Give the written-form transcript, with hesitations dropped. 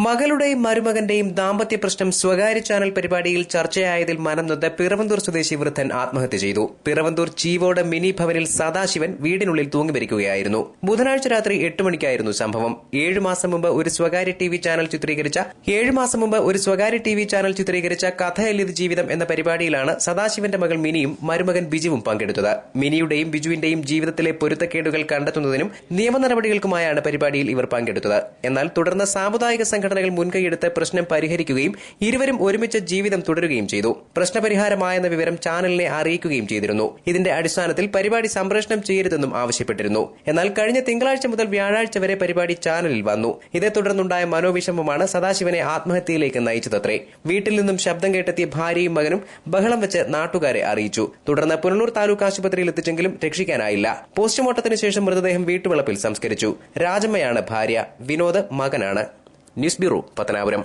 മകളുടെയും മരുമകന്റെയും ദാമ്പത്യ പ്രശ്നം സ്വകാര്യ ചാനൽ പരിപാടിയിൽ ചർച്ചയായതിൽ മനംനൊന്ന് പിറവന്തൂർ സ്വദേശി വൃദ്ധൻ ആത്മഹത്യ ചെയ്തു. പിറവന്തൂർ ചീവോട് മിനി ഭവനിൽ സദാശിവൻ വീടിനുള്ളിൽ തൂങ്ങിമരിക്കുകയായിരുന്നു. ബുധനാഴ്ച രാത്രി 8 മണിക്കായിരുന്നു സംഭവം. 7 മാസം മുമ്പ് ഒരു സ്വകാര്യ ടിവി ചാനൽ ചിത്രീകരിച്ച കഥയല്ലിത് ജീവിതം എന്ന പരിപാടിയിലാണ് സദാശിവന്റെ മകൾ മിനിയും മരുമകൻ ബിജുവും പങ്കെടുത്തത്. മിനിയുടെയും ബിജുവിന്റെയും ജീവിതത്തിലെ പൊരുത്തക്കേടുകൾ കണ്ടെത്തുന്നതിനും നിയമ നടപടികൾക്കുമായാണ് പരിപാടിയിൽ ഇവർ പങ്കെടുത്തത്. എന്നാൽ തുടർന്ന് സാമുദായിക സംഘടനകൾ മുൻകൈയെടുത്ത് പ്രശ്നം പരിഹരിക്കുകയും ഇരുവരും ഒരുമിച്ച് ജീവിതം തുടരുകയും ചെയ്തു. പ്രശ്നപരിഹാരമായെന്ന വിവരം ചാനലിനെ അറിയിക്കുകയും ചെയ്തിരുന്നു. ഇതിന്റെ അടിസ്ഥാനത്തിൽ പരിപാടി സംപ്രേഷണം ചെയ്യരുതെന്നും ആവശ്യപ്പെട്ടിരുന്നു. എന്നാൽ കഴിഞ്ഞ തിങ്കളാഴ്ച മുതൽ വ്യാഴാഴ്ച വരെ പരിപാടി ചാനലിൽ വന്നു. ഇതേ തുടർന്നുണ്ടായ മനോവിഷമമാണ് സദാശിവനെ ആത്മഹത്യയിലേക്ക് നയിച്ചതത്രേ. വീട്ടിൽ നിന്നും ശബ്ദം കേട്ടെത്തിയ ഭാര്യയും മകനും ബഹളം വെച്ച് നാട്ടുകാരെ അറിയിച്ചു. തുടർന്ന് പുനലൂർ താലൂക്ക് ആശുപത്രിയിൽ എത്തിച്ചെങ്കിലും രക്ഷിക്കാനായില്ല. പോസ്റ്റ്മോർട്ടത്തിന് ശേഷം മൃതദേഹം വീട്ടുവളപ്പിൽ സംസ്കരിച്ചു. രാജമ്മയാണ് ഭാര്യ, വിനോദ് മകനാണ്. News bureau, Pathanapuram.